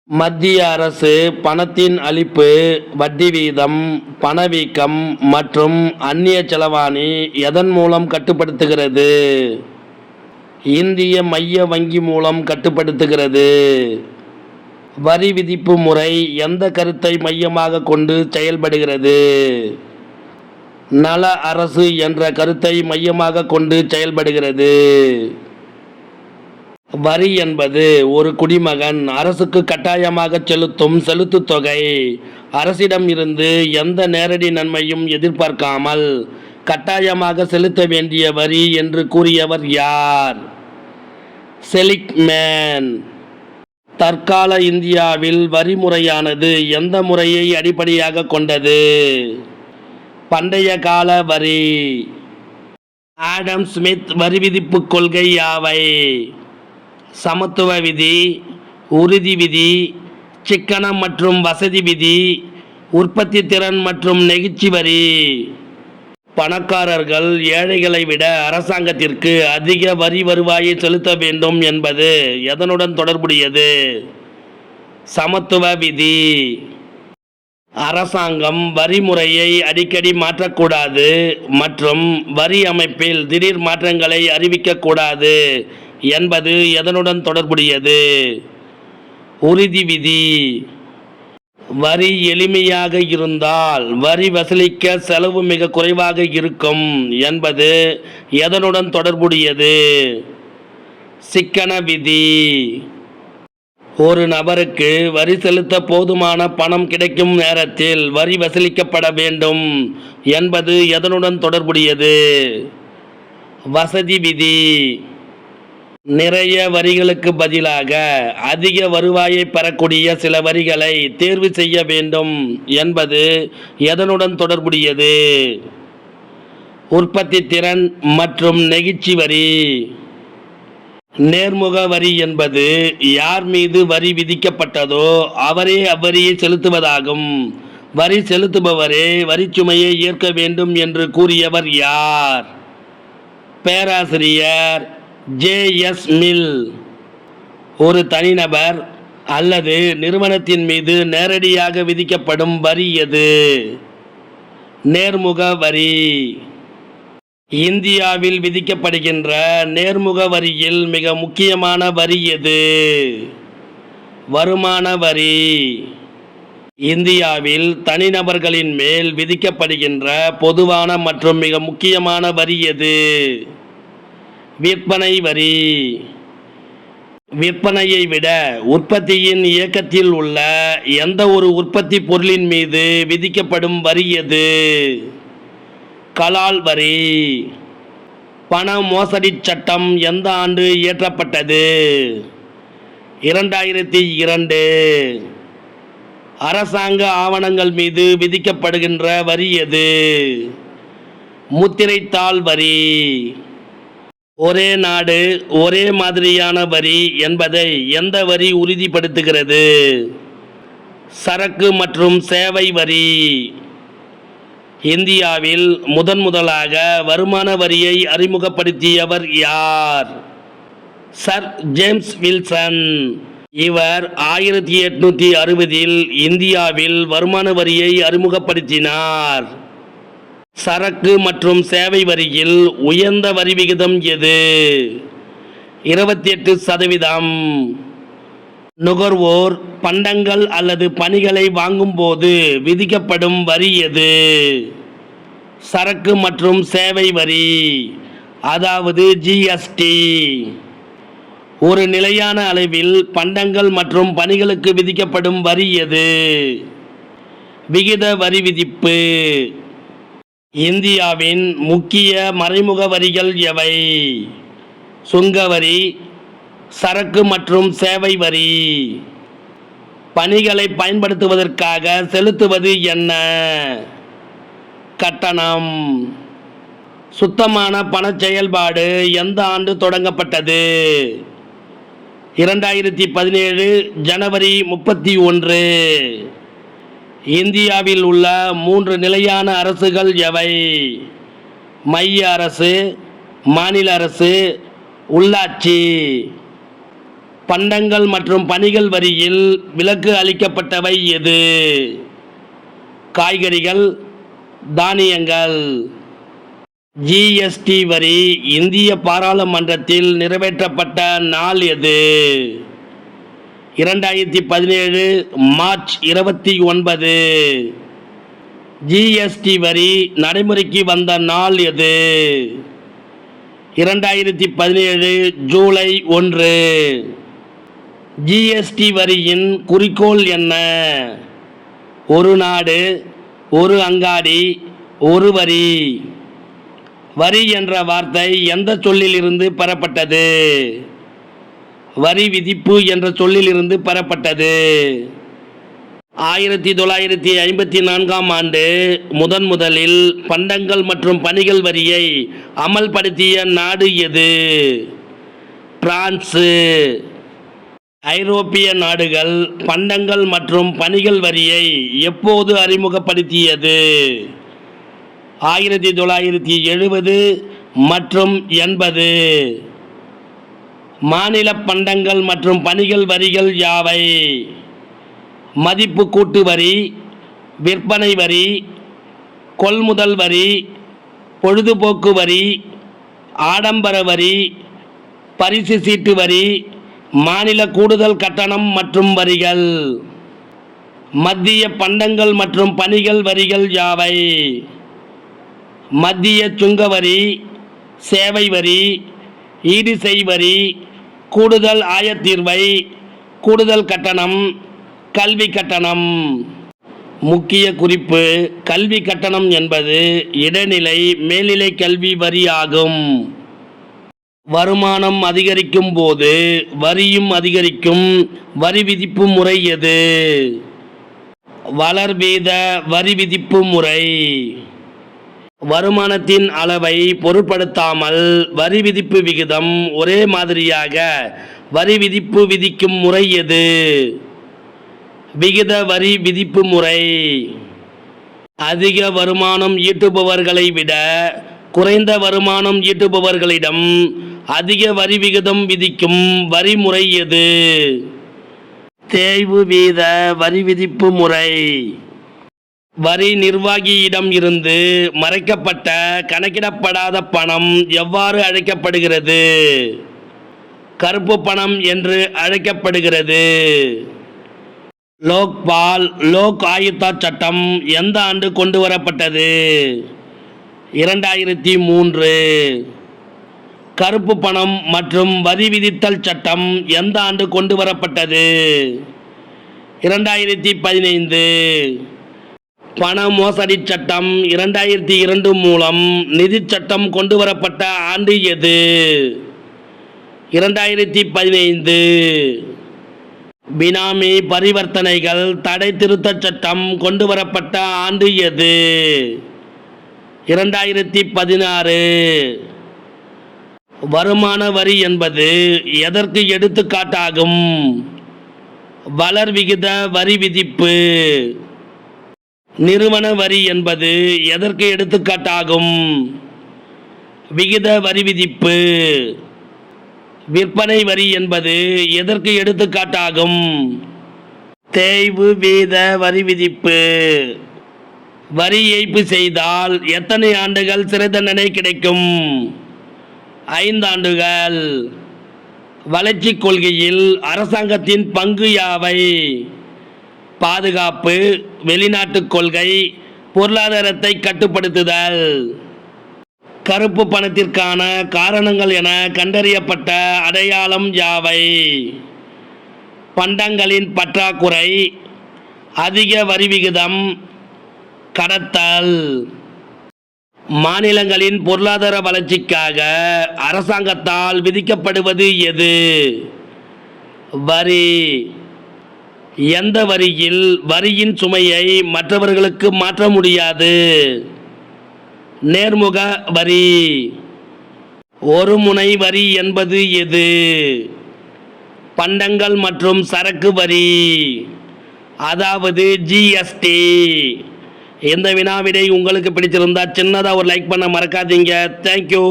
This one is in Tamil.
மத்திய அரசு பணத்தின் அளிப்பு, வட்டி வீதம், பணவீக்கம் மற்றும் அந்நிய செலாவணி எதன் மூலம் கட்டுப்படுத்துகிறது? இந்திய மைய வங்கி மூலம் கட்டுப்படுத்துகிறது. வரி விதிப்பு முறை எந்த கருத்தை மையமாக கொண்டு செயல்படுகிறது? நல அரசு என்ற கருத்தை மையமாக கொண்டு செயல்படுகிறது. வரி என்பது ஒரு குடிமகன் அரசுக்கு கட்டாயமாக செலுத்தும் செலுத்துத் தொகை. அரசிடம் இருந்து எந்த நேரடி நன்மையும் எதிர்பார்க்காமல் கட்டாயமாக செலுத்த வேண்டிய வரி என்று கூறியவர் யார்? செலிக்மேன். தற்கால இந்தியாவில் வரி முறையானது எந்த முறையை அடிப்படையாக கொண்டது? பண்டைய கால வரி. ஆடம் ஸ்மித் வரி விதிப்பு கொள்கை யாவை? சமத்துவ விதி, உறுதி விதி, சிக்கனம் மற்றும் வசதி விதி, உற்பத்தி திறன் மற்றும் நெகிழ்ச்சி வரி. பணக்காரர்கள் ஏழைகளை விட அரசாங்கத்திற்கு அதிக வரி வருவாயை செலுத்த வேண்டும் என்பது எதனுடன் தொடர்புடையது? சமத்துவ விதி. அரசாங்கம் வரி முறையை அடிக்கடி மாற்றக்கூடாது மற்றும் வரி அமைப்பில் திடீர் மாற்றங்களை அறிவிக்கக்கூடாது என்பது எதனுடன் தொடர்புடையது? உறுதி விதி. வரி எளிமையாக இருந்தால் வரி வசூலிக்க செலவு மிக குறைவாக இருக்கும் என்பது எதனுடன் தொடர்புடையது? சிக்கன விதி. ஒரு நபருக்கு வரி செலுத்த போதுமான பணம் கிடைக்கும் நேரத்தில் வரி வசூலிக்கப்பட வேண்டும் என்பது எதனுடன் தொடர்புடையது? வசதி விதி. நிறைய வரிகளுக்கு பதிலாக அதிக வருவாயை பெறக்கூடிய சில வரிகளை தேர்வு செய்ய வேண்டும் என்பது எதனுடன் தொடர்புடையது? உற்பத்தி திறன் மற்றும் நெகிழ்ச்சி வரி. நேர்முக வரி என்பது யார் மீது வரி விதிக்கப்பட்டதோ அவரே அவ்வரியை செலுத்துவதாகும். வரி செலுத்துபவரே வரிச்சுமையை ஏற்க வேண்டும் என்று கூறியவர் யார்? பேராசிரியர் ஜே.எஸ். மில். ஒரு தனிநபர் அல்லது நிறுவனத்தின் மீது நேரடியாக விதிக்கப்படும் வரி எது? நேர்முக வரி. இந்தியாவில் விதிக்கப்படுகின்ற நேர்முக வரியில் மிக முக்கியமான வரி எது? வருமான வரி. இந்தியாவில் தனிநபர்களின் மேல் விதிக்கப்படுகின்ற பொதுவான மற்றும் மிக முக்கியமான வரி எது? விற்பனை வரி. விற்பனையை விட உற்பத்தியின் இயக்கத்தில் உள்ள எந்த ஒரு உற்பத்தி பொருளின் மீது விதிக்கப்படும் வரி எது? கலால் வரி. பண மோசடி சட்டம் எந்த ஆண்டு இயற்றப்பட்டது? 2002. அரசாங்க ஆவணங்கள் மீது விதிக்கப்படுகின்ற வரி எது? முத்திரைத்தாள் வரி. ஒரே நாடு ஒரே மாதிரியான வரி என்பதை எந்த வரி உறுதிப்படுத்துகிறது? சரக்கு மற்றும் சேவை வரி. இந்தியாவில் முதலாக வருமான வரியை அறிமுகப்படுத்தியவர் யார்? Sir James Wilson. இவர் 1860 இந்தியாவில் வருமான வரியை அறிமுகப்படுத்தினார். சரக்கு மற்றும் சேவை வரியில் உயர்ந்த வரி விகிதம் எது? 28%. நுகர்வோர் பண்டங்கள் அல்லது பணிகளை வாங்கும்போது விதிக்கப்படும் வரி எது? சரக்கு மற்றும் சேவை வரி, அதாவது ஜிஎஸ்டி. ஒரு நிலையான அளவில் பண்டங்கள் மற்றும் பணிகளுக்கு விதிக்கப்படும் வரி எது? விகித வரி விதிப்பு. இந்தியாவின் முக்கிய மறைமுக வரிகள் எவை? சுங்கவரி, சரக்கு மற்றும் சேவை வரி. பணிகளை பயன்படுத்துவதற்காக செலுத்துவது என்ன? கட்டணம். சுத்தமான பண செயல்பாடு எந்த ஆண்டு தொடங்கப்பட்டது? 2017 ஜனவரி 31. இந்தியாவில் உள்ள 3 நிலையான அரசுகள் எவை? மைய அரசு, மாநில அரசு, உள்ளாட்சி. பண்டங்கள் மற்றும் பணிகள் வரியில் விலக்கு அளிக்கப்பட்டவை எது? காய்கறிகள், தானியங்கள். ஜிஎஸ்டி வரி இந்திய பாராளுமன்றத்தில் நிறைவேற்றப்பட்ட நாள் எது? 2017 மார்ச் 29. ஜிஎஸ்டி வரி நடைமுறைக்கு வந்த நாள் எது? 2017 ஜூலை 1. ஜிஎஸ்டி வரியின் குறிக்கோள் என்ன? ஒரு நாடு, ஒரு அங்காடி, ஒரு வரி. வரி என்ற வார்த்தை எந்த சொல்லிலிருந்து பெறப்பட்டது? வரி விதிப்பு என்ற சொல்லிலிருந்து பெறப்பட்டது. 1954ஆம் ஆண்டு முதலில் பண்டங்கள் மற்றும் பணிகள் வரியை அமல்படுத்திய நாடு எது? பிரான்சு. ஐரோப்பிய நாடுகள் பண்டங்கள் மற்றும் பணிகள் வரியை எப்போது அறிமுகப்படுத்தியது? 1970 மற்றும் 80. மாநில பண்டங்கள் மற்றும் பணிகள் வரிகள் யாவை? மதிப்பு கூட்டு வரி, விற்பனை வரி, கொள்முதல் வரி, பொழுதுபோக்கு வரி, ஆடம்பர வரி, பரிசு சீட்டு வரி, மாநில கூடுதல் கட்டணம் மற்றும் வரிகள். மத்திய பண்டங்கள் மற்றும் பணிகள் வரிகள் யாவை? மத்திய சுங்க வரி, சேவை வரி, ஈடுசெய் வரி, கூடுதல் ஆயத்தீர்வை, கூடுதல் கட்டணம், கல்வி கட்டணம். முக்கிய குறிப்பு: கல்வி கட்டணம் என்பது இடைநிலை மேல்நிலை கல்வி வரி ஆகும். வருமானம் அதிகரிக்கும் போது வரியும் அதிகரிக்கும். வரி விதிப்பு முறை எது? வளர்வீத வரி விதிப்பு முறை. வருமானத்தின் அளவை பொருட்படுத்தாமல் வரி விதிப்பு விகிதம் ஒரே மாதிரியாக வரி விதிப்பு விதிக்கும் முறை எது? விகித வரி விதிப்பு முறை. அதிக வருமானம் ஈட்டுபவர்களை விட குறைந்த வருமானம் ஈட்டுபவர்களிடம் அதிக வரி விகிதம் விதிக்கும் வரி முறை எது? தேய்வு வீத வரி விதிப்பு முறை. வரி நிர்வாகியிடம் இருந்து மறைக்கப்பட்ட கணக்கிடப்படாத பணம் எவ்வாறு அழைக்கப்படுகிறது? கருப்பு பணம் என்று அழைக்கப்படுகிறது. லோக்பால் லோக் ஆயுக்தா சட்டம் எந்த ஆண்டு கொண்டு வரப்பட்டது? 2003. கருப்பு பணம் மற்றும் வரி விதித்தல் சட்டம் எந்த ஆண்டு கொண்டு வரப்பட்டது? 2015. பண மோசடி சட்டம் 2002 மூலம் நிதி சட்டம் கொண்டு வரப்பட்ட ஆண்டு எது? 2015. பினாமி பரிவர்த்தனைகள் தடை திருத்த சட்டம் கொண்டு வரப்பட்ட ஆண்டு எது? 2016. வருமான வரி என்பது எதற்கு எடுத்துக்காட்டாகும்? வளர்விகித வரி விதிப்பு. நிறுவன வரி என்பது எதற்கு எடுத்துக்காட்டாகும்? விகித வரி விதிப்பு. விற்பனை வரி என்பது எதற்கு எடுத்துக்காட்டாகும்? தேய்வு வீத வரி விதிப்பு. வரி ஏய்ப்பு செய்தால் எத்தனை ஆண்டுகள் சிறை தண்டனை கிடைக்கும்? 5 ஆண்டுகள். வளர்ச்சிக் கொள்கையில் அரசாங்கத்தின் பங்கு யாவை? பாதுகாப்பு, வெளிநாட்டுக் கொள்கை, பொருளாதாரத்தை கட்டுப்படுத்துதல். கருப்பு பணத்திற்கான காரணங்கள் என கண்டறியப்பட்ட அடையாளம் யாவை? பண்டங்களின் பற்றாக்குறை, அதிக வரி விகிதம், கடத்தல். மாநிலங்களின் பொருளாதார வளர்ச்சிக்காக அரசாங்கத்தால் விதிக்கப்படுவது எது? வரி. எந்த வரியில் வரியின் சுமையை மற்றவர்களுக்கு மாற்ற முடியாது? நேர்முக வரி. ஒரு முனை வரி என்பது எது? பண்டங்கள் மற்றும் சரக்கு வரி, அதாவது ஜிஎஸ்டி. இந்த வினாவிடை உங்களுக்கு பிடிச்சிருந்தா சின்னதாக ஒரு லைக் பண்ண மறக்காதீங்க. தேங்க்யூ.